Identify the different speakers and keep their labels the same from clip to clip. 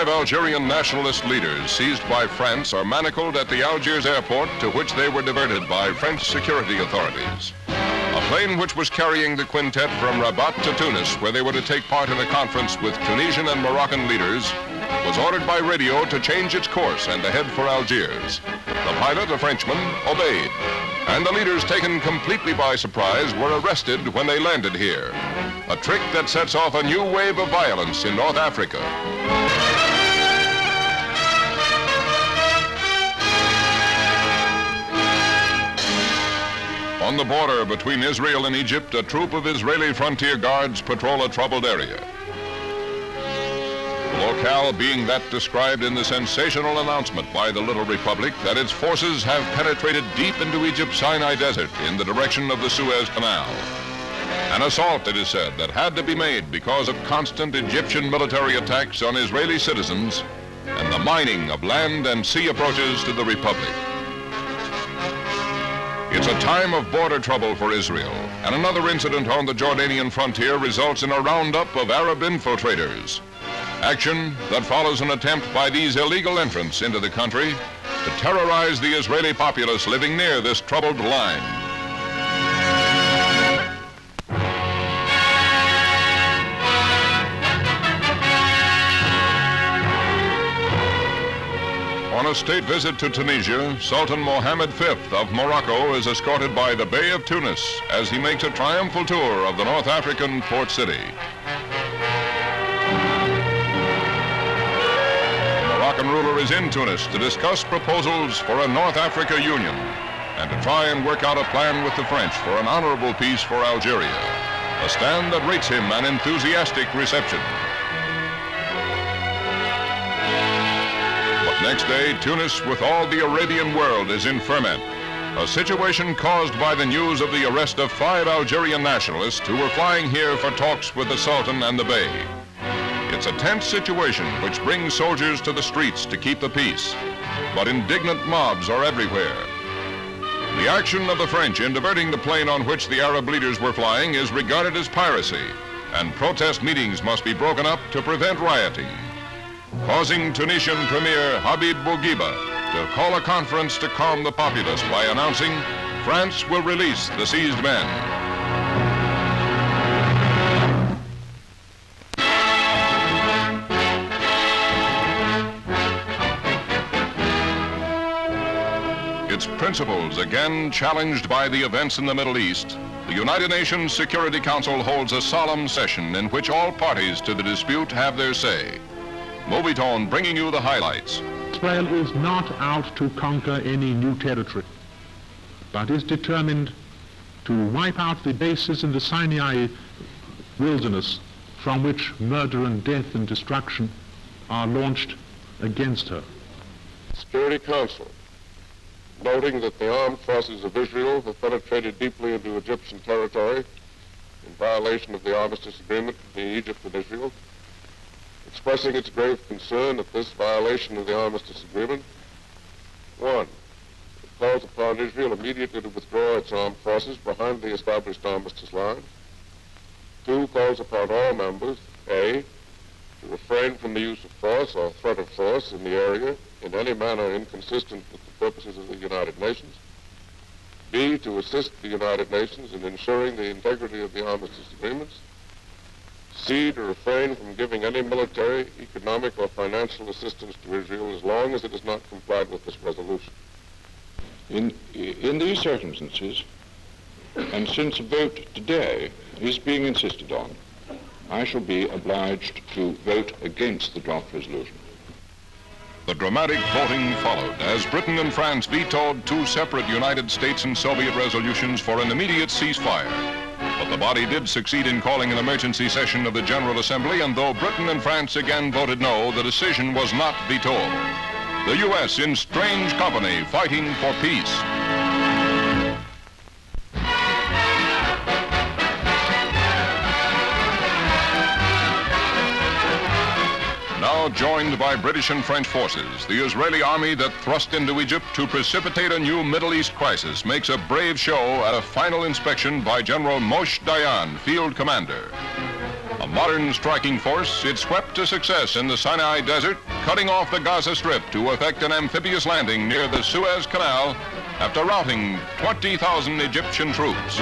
Speaker 1: 5 Algerian nationalist leaders seized by France are manacled at the Algiers airport, to which they were diverted by French security authorities. A plane which was carrying the quintet from Rabat to Tunis, where they were to take part in a conference with Tunisian and Moroccan leaders, was ordered by radio to change its course and to head for Algiers. The pilot, a Frenchman, obeyed, and the leaders, taken completely by surprise, were arrested when they landed here. A trick that sets off a new wave of violence in North Africa. On the border between Israel and Egypt, a troop of Israeli frontier guards patrol a troubled area. The locale being that described in the sensational announcement by the Little Republic that its forces have penetrated deep into Egypt's Sinai Desert in the direction of the Suez Canal. An assault, it is said, that had to be made because of constant Egyptian military attacks on Israeli citizens and the mining of land and sea approaches to the Republic. It's a time of border trouble for Israel, and another incident on the Jordanian frontier results in a roundup of Arab infiltrators. Action that follows an attempt by these illegal entrants into the country to terrorize the Israeli populace living near this troubled line. On a state visit to Tunisia, Sultan Mohammed V of Morocco is escorted by the Bey of Tunis as he makes a triumphal tour of the North African port city. The Moroccan ruler is in Tunis to discuss proposals for a North Africa union and to try and work out a plan with the French for an honorable peace for Algeria, a stand that rates him an enthusiastic reception. Next day, Tunis, with all the Arabian world, is in ferment, a situation caused by the news of the arrest of 5 Algerian nationalists who were flying here for talks with the Sultan and the Bey. It's a tense situation which brings soldiers to the streets to keep the peace, but indignant mobs are everywhere. The action of the French in diverting the plane on which the Arab leaders were flying is regarded as piracy, and protest meetings must be broken up to prevent rioting, causing Tunisian Premier Habib Bourguiba to call a conference to calm the populace by announcing France will release the seized men. Its principles again challenged by the events in the Middle East, the United Nations Security Council holds a solemn session in which all parties to the dispute have their say. Movietone bringing you the highlights.
Speaker 2: Israel is not out to conquer any new territory, but is determined to wipe out the bases in the Sinai wilderness from which murder and death and destruction are launched against her.
Speaker 3: Security Council, noting that the armed forces of Israel have penetrated deeply into Egyptian territory in violation of the armistice agreement between Egypt and Israel, expressing its grave concern at this violation of the armistice agreement. 1, it calls upon Israel immediately to withdraw its armed forces behind the established armistice lines. 2, calls upon all members, A, to refrain from the use of force or threat of force in the area in any manner inconsistent with the purposes of the United Nations. B, to assist the United Nations in ensuring the integrity of the armistice agreements. C, to refrain from giving any military, economic, or financial assistance to Israel as long as it has not complied with this resolution.
Speaker 4: In these circumstances, and since a vote today is being insisted on, I shall be obliged to vote against the draft resolution.
Speaker 1: The dramatic voting followed as Britain and France vetoed 2 separate United States and Soviet resolutions for an immediate ceasefire. But the body did succeed in calling an emergency session of the General Assembly, and though Britain and France again voted no, the decision was not vetoed. The U.S. in strange company fighting for peace. Now joined by British and French forces, the Israeli army that thrust into Egypt to precipitate a new Middle East crisis makes a brave show at a final inspection by General Moshe Dayan, field commander. A modern striking force, it swept to success in the Sinai Desert, cutting off the Gaza Strip to effect an amphibious landing near the Suez Canal after routing 20,000 Egyptian troops.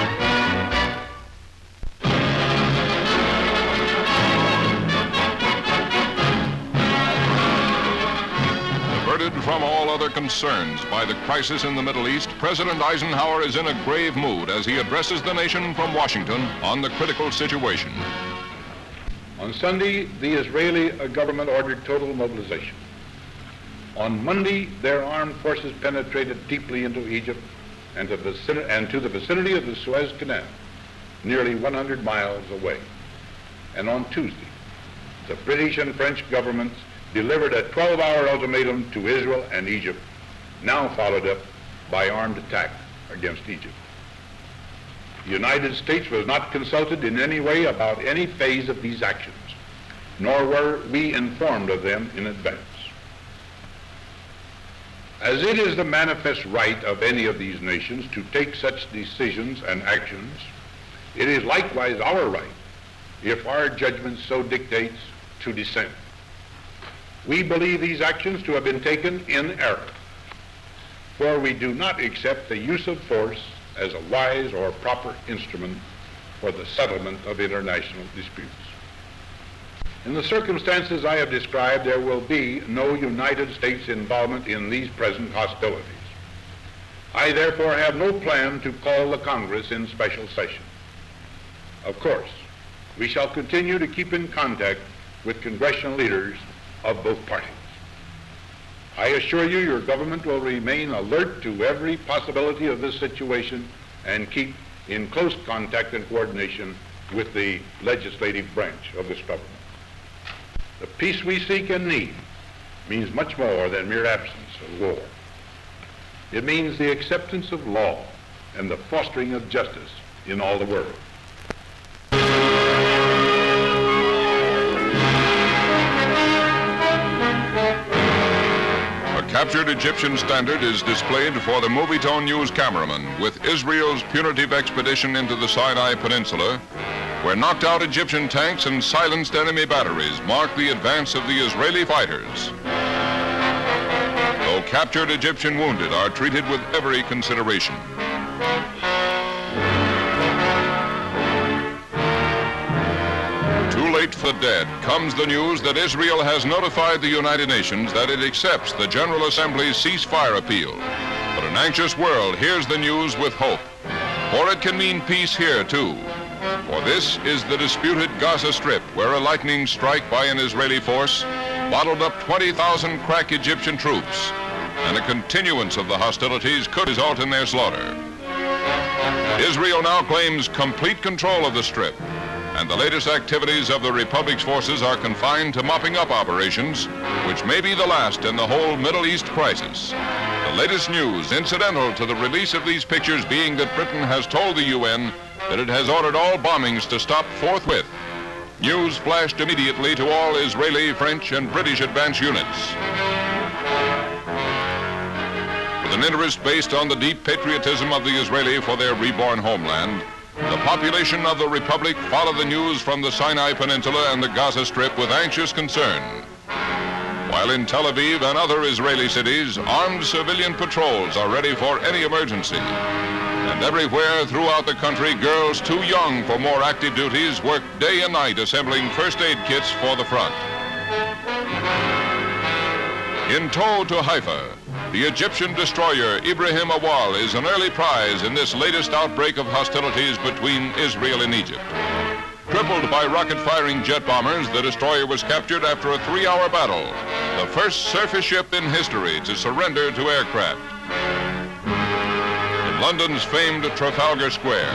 Speaker 1: Diverted from all other concerns by the crisis in the Middle East, President Eisenhower is in a grave mood as he addresses the nation from Washington on the critical situation.
Speaker 5: On Sunday, the Israeli government ordered total mobilization. On Monday, their armed forces penetrated deeply into Egypt and to the vicinity of the Suez Canal, nearly 100 miles away. And on Tuesday, the British and French governments delivered a 12-hour ultimatum to Israel and Egypt, now followed up by armed attack against Egypt. The United States was not consulted in any way about any phase of these actions, nor were we informed of them in advance. As it is the manifest right of any of these nations to take such decisions and actions, it is likewise our right, if our judgment so dictates, to dissent. We believe these actions to have been taken in error, for we do not accept the use of force as a wise or proper instrument for the settlement of international disputes. In the circumstances I have described, there will be no United States involvement in these present hostilities. I therefore have no plan to call the Congress in special session. Of course, we shall continue to keep in contact with congressional leaders of both parties. I assure you your government will remain alert to every possibility of this situation and keep in close contact and coordination with the legislative branch of this government. The peace we seek and need means much more than mere absence of war. It means the acceptance of law and the fostering of justice in all the world.
Speaker 1: Captured Egyptian standard is displayed for the Movietone News cameraman with Israel's punitive expedition into the Sinai Peninsula, where knocked out Egyptian tanks and silenced enemy batteries mark the advance of the Israeli fighters. Though captured Egyptian wounded are treated with every consideration. Too late for the dead comes the news that Israel has notified the United Nations that it accepts the General Assembly's ceasefire appeal. But an anxious world hears the news with hope, for it can mean peace here too. For this is the disputed Gaza Strip, where a lightning strike by an Israeli force bottled up 20,000 crack Egyptian troops, and a continuance of the hostilities could result in their slaughter. Israel now claims complete control of the Strip, and the latest activities of the Republic's forces are confined to mopping up operations, which may be the last in the whole Middle East crisis. The latest news incidental to the release of these pictures being that Britain has told the UN that it has ordered all bombings to stop forthwith. News flashed immediately to all Israeli, French, and British advance units. With an interest based on the deep patriotism of the Israeli for their reborn homeland, the population of the Republic followed the news from the Sinai Peninsula and the Gaza Strip with anxious concern. While in Tel Aviv and other Israeli cities, armed civilian patrols are ready for any emergency. And everywhere throughout the country, girls too young for more active duties work day and night assembling first aid kits for the front. In tow to Haifa, the Egyptian destroyer Ibrahim Awal is an early prize in this latest outbreak of hostilities between Israel and Egypt. Crippled by rocket-firing jet bombers, the destroyer was captured after a 3-hour battle, the first surface ship in history to surrender to aircraft. In London's famed Trafalgar Square,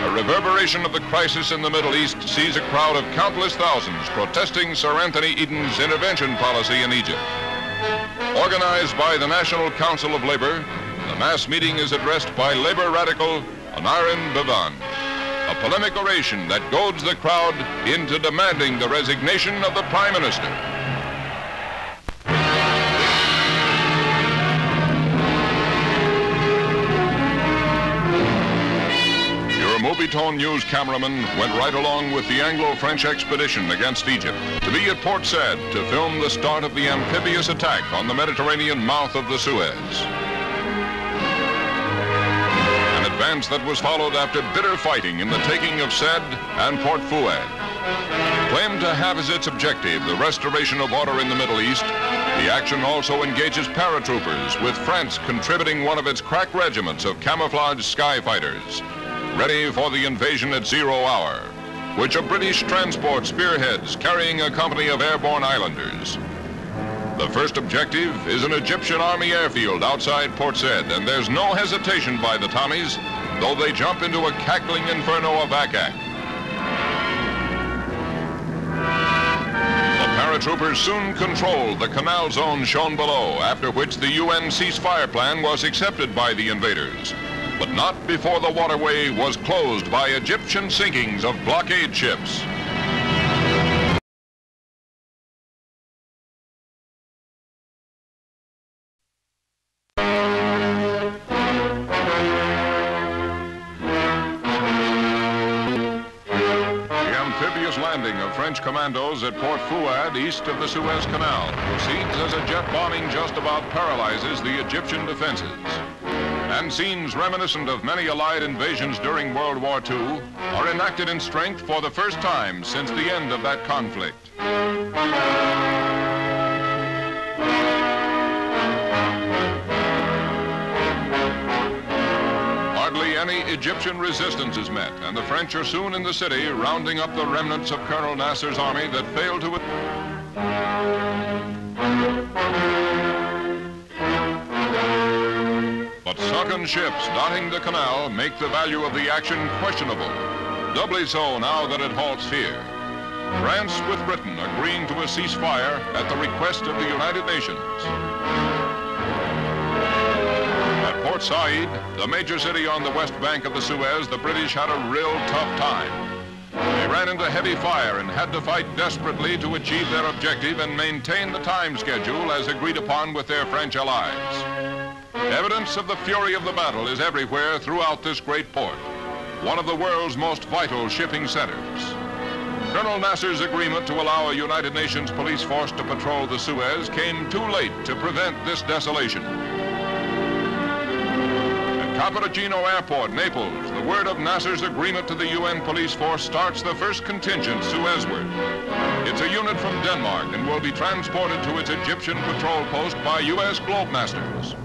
Speaker 1: a reverberation of the crisis in the Middle East sees a crowd of countless thousands protesting Sir Anthony Eden's intervention policy in Egypt. Organized by the National Council of Labor, the mass meeting is addressed by labor radical Anarin Bhavan, a polemic oration that goads the crowd into demanding the resignation of the Prime Minister. You're Movietone News cameraman went right along with the Anglo-French expedition against Egypt to be at Port Said to film the start of the amphibious attack on the Mediterranean mouth of the Suez. An advance that was followed after bitter fighting in the taking of Said and Port Fouad. Claimed to have as its objective the restoration of order in the Middle East, the action also engages paratroopers, with France contributing one of its crack regiments of camouflaged sky fighters, ready for the invasion at 0 hour, which a British transport spearheads carrying a company of airborne islanders. The first objective is an Egyptian army airfield outside Port Said, and there's no hesitation by the Tommies, though they jump into a cackling inferno of ack-ack. Paratroopers soon controlled the canal zone shown below, after which the UN ceasefire plan was accepted by the invaders, but not before the waterway was closed by Egyptian sinkings of blockade ships. Landing of French commandos at Port Fouad, east of the Suez Canal, proceeds as a jet bombing just about paralyzes the Egyptian defenses. And scenes reminiscent of many Allied invasions during World War II are enacted in strength for the first time since the end of that conflict. Hardly any Egyptian resistance is met, and the French are soon in the city, rounding up the remnants of Colonel Nasser's army that failed to... But sunken ships dotting the canal make the value of the action questionable, doubly so now that it halts here. France with Britain agreeing to a ceasefire at the request of the United Nations. Port Said, the major city on the west bank of the Suez, the British had a real tough time. They ran into heavy fire and had to fight desperately to achieve their objective and maintain the time schedule as agreed upon with their French allies. Evidence of the fury of the battle is everywhere throughout this great port, one of the world's most vital shipping centers. Colonel Nasser's agreement to allow a United Nations police force to patrol the Suez came too late to prevent this desolation. Capodichino Airport, Naples, the word of Nasser's agreement to the UN police force starts the first contingent Suezward. It's a unit from Denmark and will be transported to its Egyptian patrol post by U.S. Globemasters.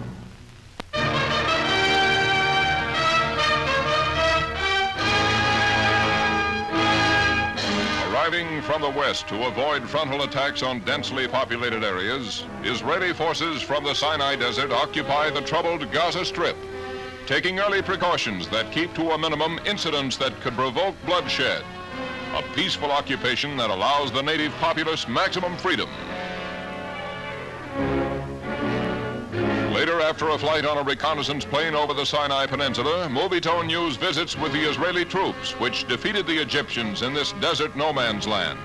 Speaker 1: Arriving from the west to avoid frontal attacks on densely populated areas, Israeli forces from the Sinai Desert occupy the troubled Gaza Strip, taking early precautions that keep to a minimum incidents that could provoke bloodshed. A peaceful occupation that allows the native populace maximum freedom. Later, after a flight on a reconnaissance plane over the Sinai Peninsula, Movietone News visits with the Israeli troops, which defeated the Egyptians in this desert no man's land.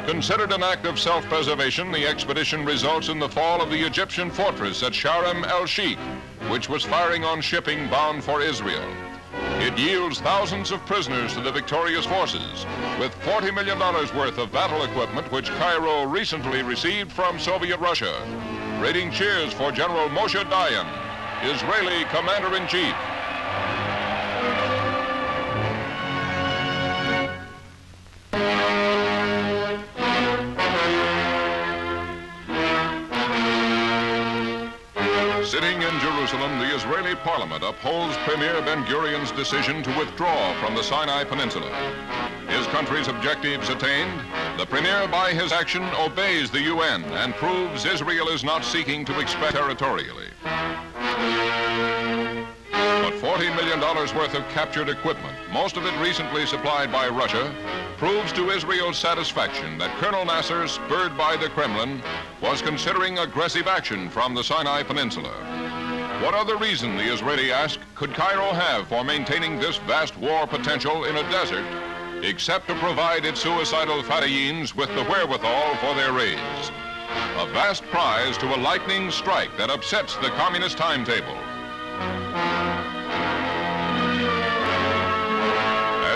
Speaker 1: Considered an act of self-preservation, the expedition results in the fall of the Egyptian fortress at Sharm el-Sheikh, which was firing on shipping bound for Israel. It yields thousands of prisoners to the victorious forces, with $40 million worth of battle equipment which Cairo recently received from Soviet Russia. Rating cheers for General Moshe Dayan, Israeli Commander-in-Chief. Sitting in Jerusalem, the Israeli parliament upholds Premier Ben-Gurion's decision to withdraw from the Sinai Peninsula. His country's objectives attained, the premier by his action obeys the UN and proves Israel is not seeking to expand territorially. But $40 million worth of captured equipment, most of it recently supplied by Russia, proves to Israel's satisfaction that Colonel Nasser, spurred by the Kremlin, was considering aggressive action from the Sinai Peninsula. What other reason, the Israeli ask, could Cairo have for maintaining this vast war potential in a desert, except to provide its suicidal Fatayeens with the wherewithal for their raids? A vast prize to a lightning strike that upsets the communist timetable.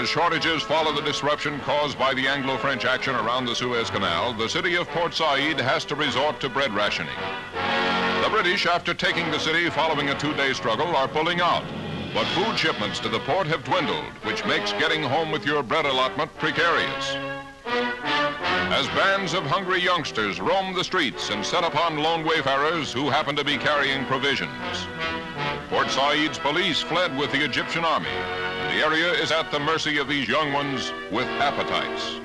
Speaker 1: As shortages follow the disruption caused by the Anglo-French action around the Suez Canal, the city of Port Said has to resort to bread rationing. The British, after taking the city following a 2-day struggle, are pulling out. But food shipments to the port have dwindled, which makes getting home with your bread allotment precarious. As bands of hungry youngsters roam the streets and set upon lone wayfarers who happen to be carrying provisions. Port Said's police fled with the Egyptian army. The area is at the mercy of these young ones with appetites.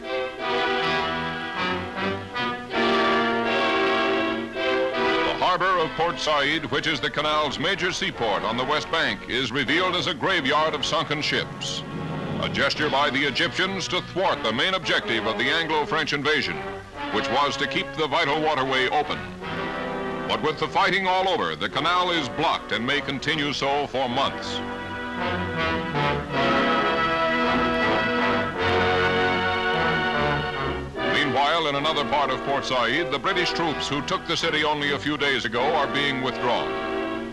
Speaker 1: The harbor of Port Said, which is the canal's major seaport on the west bank, is revealed as a graveyard of sunken ships. A gesture by the Egyptians to thwart the main objective of the Anglo-French invasion, which was to keep the vital waterway open. But with the fighting all over, the canal is blocked and may continue so for months. Meanwhile, in another part of Port Said, the British troops who took the city only a few days ago are being withdrawn,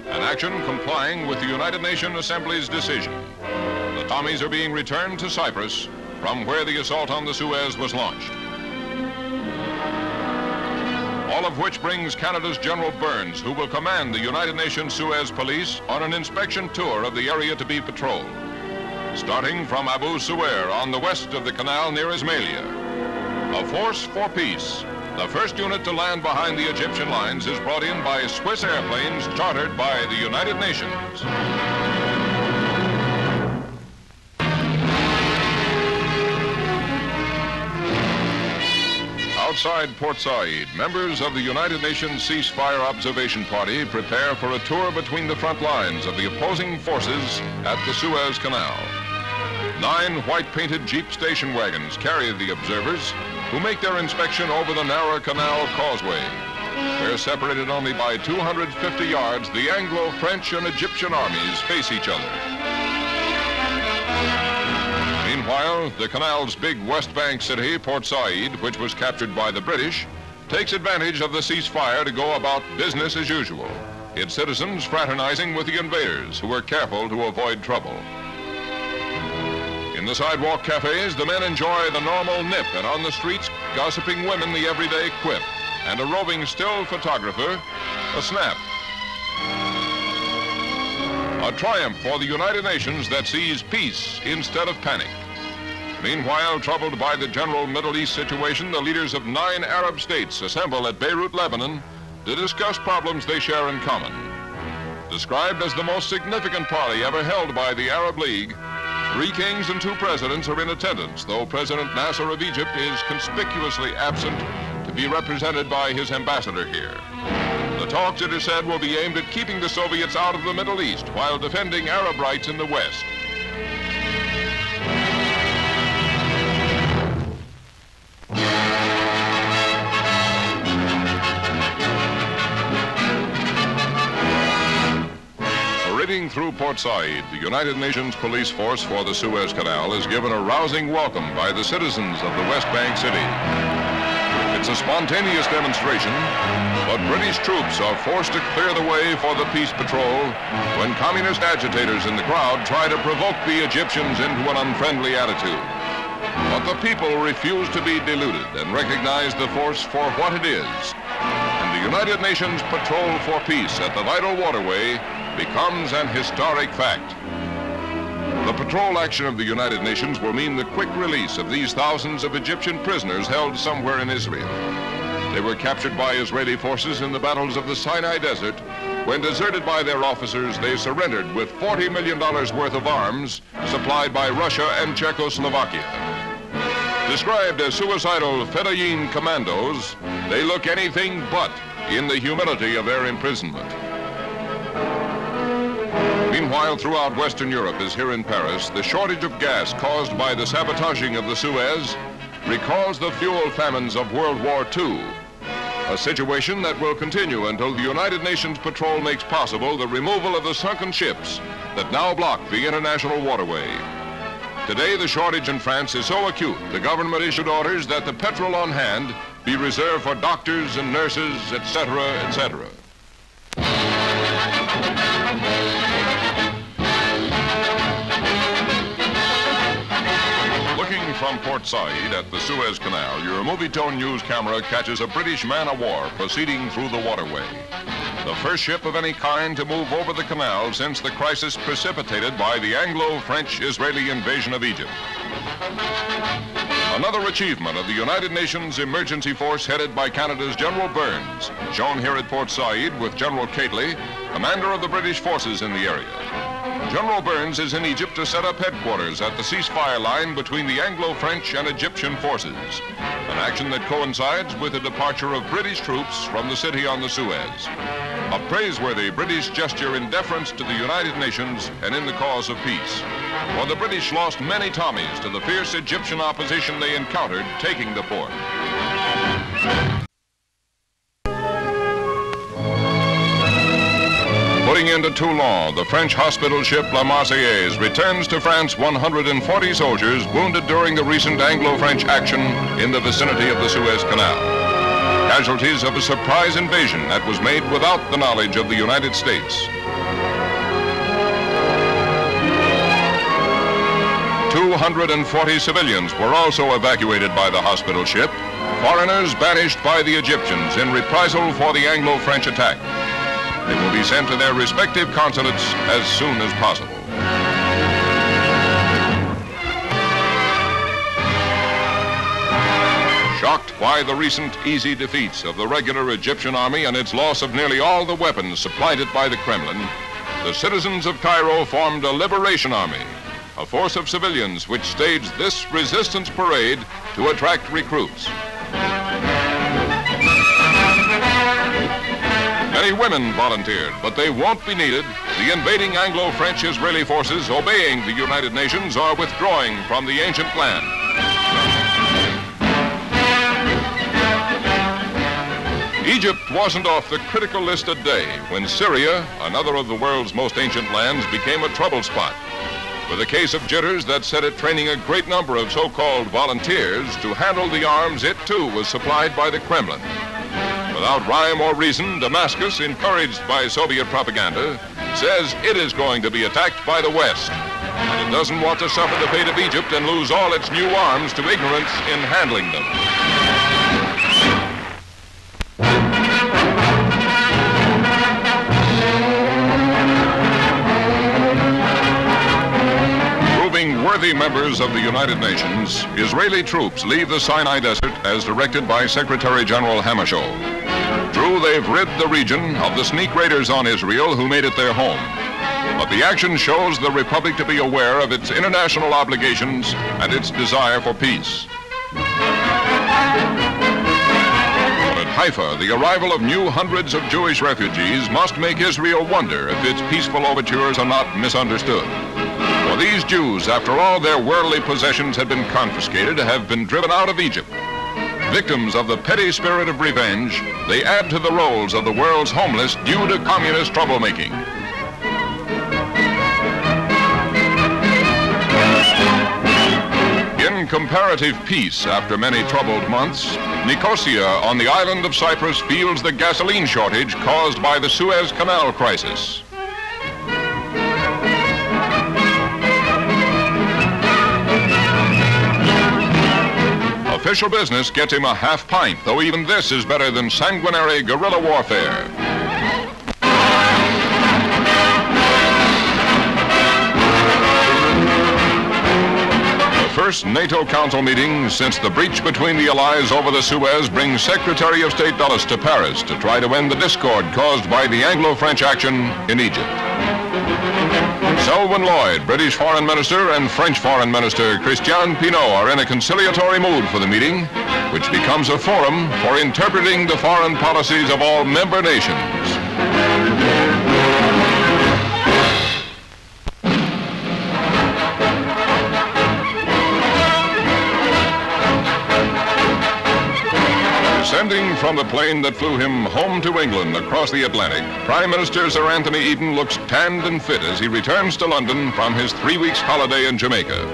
Speaker 1: an action complying with the United Nations Assembly's decision. The Tommies are being returned to Cyprus, from where the assault on the Suez was launched. All of which brings Canada's General Burns, who will command the United Nations Suez Police, on an inspection tour of the area to be patrolled, starting from Abu Suwair on the west of the canal near Ismailia. A force for peace. The first unit to land behind the Egyptian lines is brought in by Swiss airplanes chartered by the United Nations. Outside Port Said, members of the United Nations Ceasefire Observation Party prepare for a tour between the front lines of the opposing forces at the Suez Canal. 9 white-painted Jeep station wagons carry the observers, who make their inspection over the narrow canal causeway. Where separated only by 250 yards, the Anglo-French and Egyptian armies face each other. Meanwhile, the canal's big West Bank city, Port Said, which was captured by the British, takes advantage of the ceasefire to go about business as usual, its citizens fraternizing with the invaders, who were careful to avoid trouble. In the sidewalk cafes, the men enjoy the normal nip, and on the streets, gossiping women the everyday quip, and a roving still photographer, a snap. A triumph for the United Nations that sees peace instead of panic. Meanwhile, troubled by the general Middle East situation, the leaders of 9 Arab states assemble at Beirut, Lebanon, to discuss problems they share in common. Described as the most significant party ever held by the Arab League, 3 kings and 2 presidents are in attendance, though President Nasser of Egypt is conspicuously absent to be represented by his ambassador here. The talks, it is said, will be aimed at keeping the Soviets out of the Middle East while defending Arab rights in the West. Parading through Port Said, the United Nations police force for the Suez Canal is given a rousing welcome by the citizens of the West Bank city. It's a spontaneous demonstration, but British troops are forced to clear the way for the peace patrol when communist agitators in the crowd try to provoke the Egyptians into an unfriendly attitude. But the people refuse to be deluded and recognize the force for what it is. And the United Nations patrol for peace at the vital waterway becomes an historic fact. The patrol action of the United Nations will mean the quick release of these thousands of Egyptian prisoners held somewhere in Israel. They were captured by Israeli forces in the battles of the Sinai Desert. When deserted by their officers, they surrendered with $40 million worth of arms supplied by Russia and Czechoslovakia. Described as suicidal Fedayeen commandos, they look anything but in the humility of their imprisonment. Meanwhile, throughout Western Europe, as here in Paris, the shortage of gas caused by the sabotaging of the Suez recalls the fuel famines of World War II, a situation that will continue until the United Nations patrol makes possible the removal of the sunken ships that now block the international waterway. Today, the shortage in France is so acute, the government issued orders that the petrol on hand be reserved for doctors and nurses, etc., etc. from Port Said at the Suez Canal, your Movietone News camera catches a British man-of-war proceeding through the waterway. The first ship of any kind to move over the canal since the crisis precipitated by the Anglo-French-Israeli invasion of Egypt. Another achievement of the United Nations Emergency Force headed by Canada's General Burns, shown here at Port Said with General Cately, commander of the British forces in the area. General Burns is in Egypt to set up headquarters at the ceasefire line between the Anglo-French and Egyptian forces, an action that coincides with the departure of British troops from the city on the Suez. A praiseworthy British gesture in deference to the United Nations and in the cause of peace. For the British lost many Tommies to the fierce Egyptian opposition they encountered taking the port. Putting into Toulon, the French hospital ship La Marseillaise returns to France 140 soldiers wounded during the recent Anglo-French action in the vicinity of the Suez Canal. Casualties of a surprise invasion that was made without the knowledge of the United States. 240 civilians were also evacuated by the hospital ship, foreigners banished by the Egyptians in reprisal for the Anglo-French attack. They will be sent to their respective consulates as soon as possible. Shocked by the recent easy defeats of the regular Egyptian army and its loss of nearly all the weapons supplied it by the Kremlin, the citizens of Cairo formed a liberation army, a force of civilians which staged this resistance parade to attract recruits. Many women volunteered, but they won't be needed. The invading Anglo-French Israeli forces obeying the United Nations are withdrawing from the ancient land. Egypt wasn't off the critical list a day when Syria, another of the world's most ancient lands, became a trouble spot, with a case of jitters that set it training a great number of so-called volunteers to handle the arms it too was supplied by the Kremlin. Without rhyme or reason, Damascus, encouraged by Soviet propaganda, says it is going to be attacked by the West, and it doesn't want to suffer the fate of Egypt and lose all its new arms to ignorance in handling them. Proving worthy members of the United Nations, Israeli troops leave the Sinai Desert as directed by Secretary General Hammarskjöld. True, they've rid the region of the sneak raiders on Israel who made it their home. But the action shows the Republic to be aware of its international obligations and its desire for peace. But at Haifa, the arrival of new hundreds of Jewish refugees must make Israel wonder if its peaceful overtures are not misunderstood. For these Jews, after all their worldly possessions had been confiscated, have been driven out of Egypt. Victims of the petty spirit of revenge, they add to the rolls of the world's homeless due to communist troublemaking. In comparative peace after many troubled months, Nicosia on the island of Cyprus feels the gasoline shortage caused by the Suez Canal crisis. Official business gets him a half pint, though even this is better than sanguinary guerrilla warfare. The first NATO Council meeting since the breach between the Allies over the Suez brings Secretary of State Dulles to Paris to try to end the discord caused by the Anglo-French action in Egypt. Selwyn Lloyd, British Foreign Minister, and French Foreign Minister Christian Pinault are in a conciliatory mood for the meeting, which becomes a forum for interpreting the foreign policies of all member nations. Descending from the plane that flew him home to England across the Atlantic, Prime Minister Sir Anthony Eden looks tanned and fit as he returns to London from his 3 weeks holiday in Jamaica.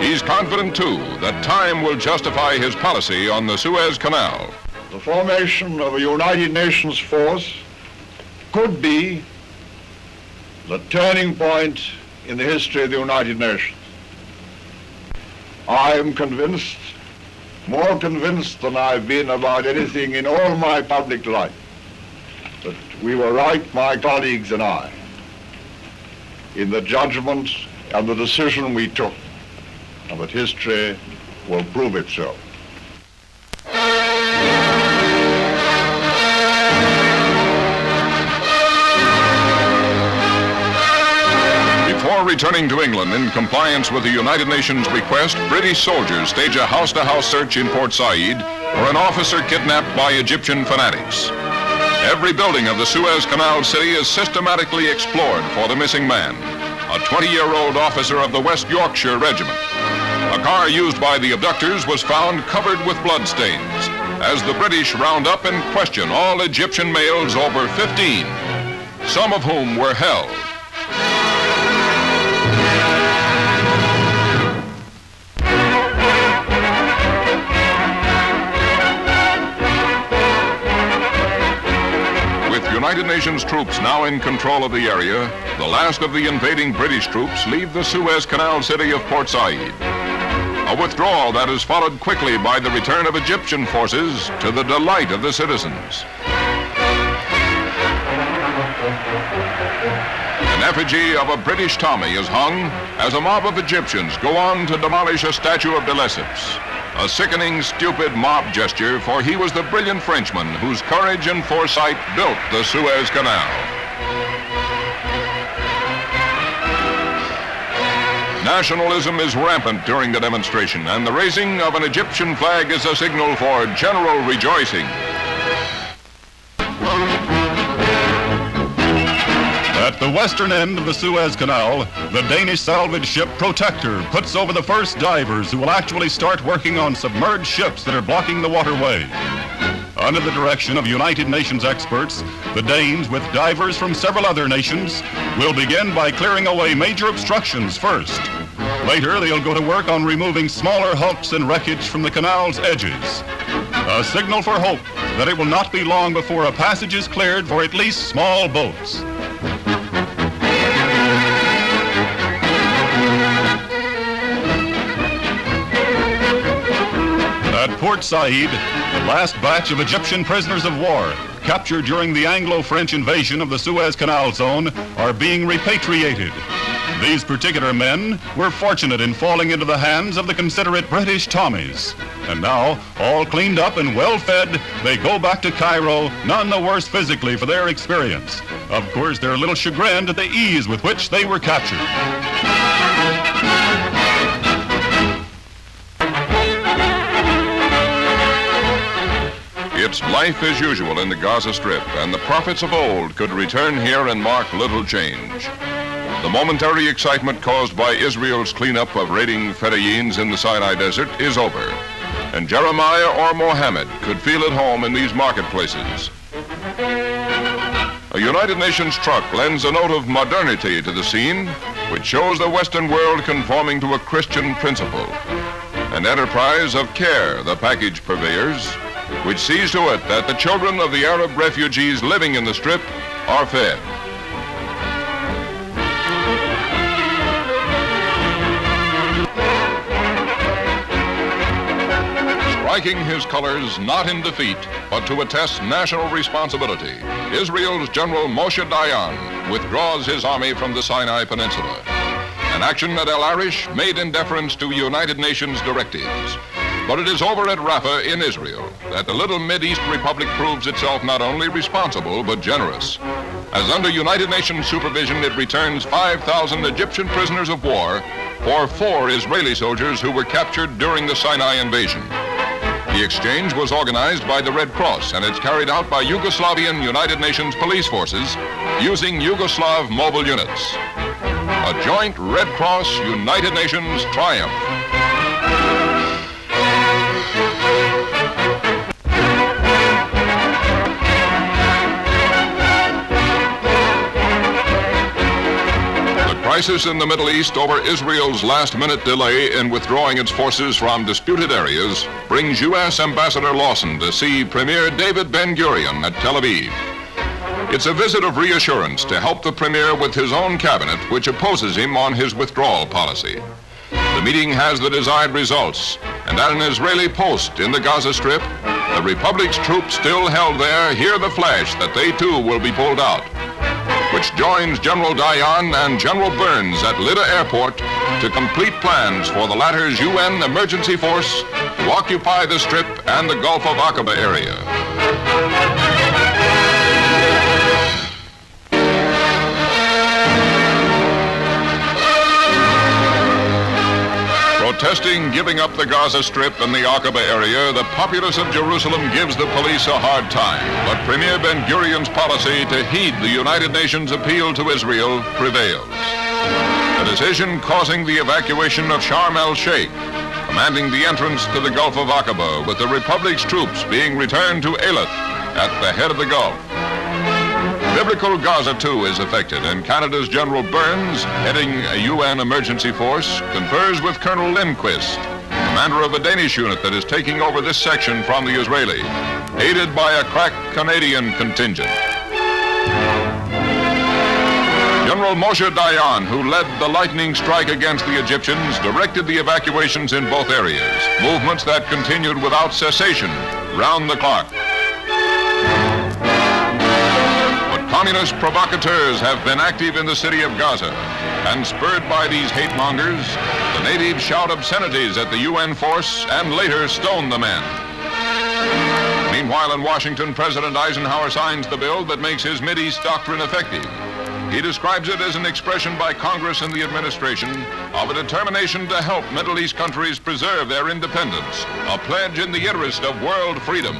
Speaker 1: He's confident, too, that time will justify his policy on the Suez Canal.
Speaker 6: The formation of a United Nations force could be the turning point in the history of the United Nations. I am convinced, more convinced than I've been about anything in all my public life, that we were right, my colleagues and I, in the judgment and the decision we took, and that history will prove it so.
Speaker 1: Before returning to England in compliance with the United Nations request, British soldiers stage a house-to-house search in Port Said for an officer kidnapped by Egyptian fanatics. Every building of the Suez Canal city is systematically explored for the missing man, a 20-year-old officer of the West Yorkshire Regiment. A car used by the abductors was found covered with bloodstains as the British round up and question all Egyptian males over 15, some of whom were held. United Nations troops now in control of the area, the last of the invading British troops leave the Suez Canal city of Port Said. A withdrawal that is followed quickly by the return of Egyptian forces to the delight of the citizens. An effigy of a British Tommy is hung as a mob of Egyptians go on to demolish a statue of de Lesseps. A sickening, stupid mob gesture, for he was the brilliant Frenchman whose courage and foresight built the Suez Canal. Nationalism is rampant during the demonstration, and the raising of an Egyptian flag is a signal for general rejoicing.
Speaker 7: At the western end of the Suez Canal, the Danish salvage ship Protector puts over the first divers who will actually start working on submerged ships that are blocking the waterway. Under the direction of United Nations experts, the Danes, with divers from several other nations, will begin by clearing away major obstructions first. Later, they'll go to work on removing smaller hulks and wreckage from the canal's edges. A signal for hope that it will not be long before a passage is cleared for at least small boats. At Port Said, the last batch of Egyptian prisoners of war captured during the Anglo-French invasion of the Suez Canal zone are being repatriated. These particular men were fortunate in falling into the hands of the considerate British Tommies. And now, all cleaned up and well-fed, they go back to Cairo, none the worse physically for their experience. Of course, they're a little chagrined at the ease with which they were captured.
Speaker 1: It's life as usual in the Gaza Strip, and the prophets of old could return here and mark little change. The momentary excitement caused by Israel's cleanup of raiding Fedayins in the Sinai Desert is over, and Jeremiah or Mohammed could feel at home in these marketplaces. A United Nations truck lends a note of modernity to the scene, which shows the Western world conforming to a Christian principle. An enterprise of CARE, the package purveyors, which sees to it that the children of the Arab refugees living in the Strip are fed. Striking his colors not in defeat, but to attest national responsibility, Israel's General Moshe Dayan withdraws his army from the Sinai Peninsula. An action at El Arish made in deference to United Nations directives. But it is over at Rafah in Israel that the little Mideast republic proves itself not only responsible, but generous. As under United Nations supervision, it returns 5,000 Egyptian prisoners of war for 4 Israeli soldiers who were captured during the Sinai invasion. The exchange was organized by the Red Cross, and it's carried out by Yugoslavian United Nations police forces using Yugoslav mobile units. A joint Red Cross United Nations triumph. The crisis in the Middle East over Israel's last-minute delay in withdrawing its forces from disputed areas brings U.S. Ambassador Lawson to see Premier David Ben-Gurion at Tel Aviv. It's a visit of reassurance to help the Premier with his own cabinet, which opposes him on his withdrawal policy. The meeting has the desired results, and at an Israeli post in the Gaza Strip, the Republic's troops still held there hear the flash that they too will be pulled out, which joins General Dayan and General Burns at Lydda Airport to complete plans for the latter's UN emergency force to occupy the Strip and the Gulf of Aqaba area. Protesting giving up the Gaza Strip and the Aqaba area, the populace of Jerusalem gives the police a hard time. But Premier Ben-Gurion's policy to heed the United Nations appeal to Israel prevails. A decision causing the evacuation of Sharm el-Sheikh, commanding the entrance to the Gulf of Aqaba, with the Republic's troops being returned to Eilat at the head of the Gulf. Biblical Gaza, too, is affected, and Canada's General Burns, heading a UN emergency force, confers with Colonel Lindquist, commander of a Danish unit that is taking over this section from the Israeli, aided by a crack Canadian contingent. General Moshe Dayan, who led the lightning strike against the Egyptians, directed the evacuations in both areas, movements that continued without cessation, round the clock. Communist provocateurs have been active in the city of Gaza, and spurred by these hate mongers, the natives shout obscenities at the UN force and later stone the men. Meanwhile, in Washington, President Eisenhower signs the bill that makes his Mideast doctrine effective. He describes it as an expression by Congress and the administration of a determination to help Middle East countries preserve their independence, a pledge in the interest of world freedom.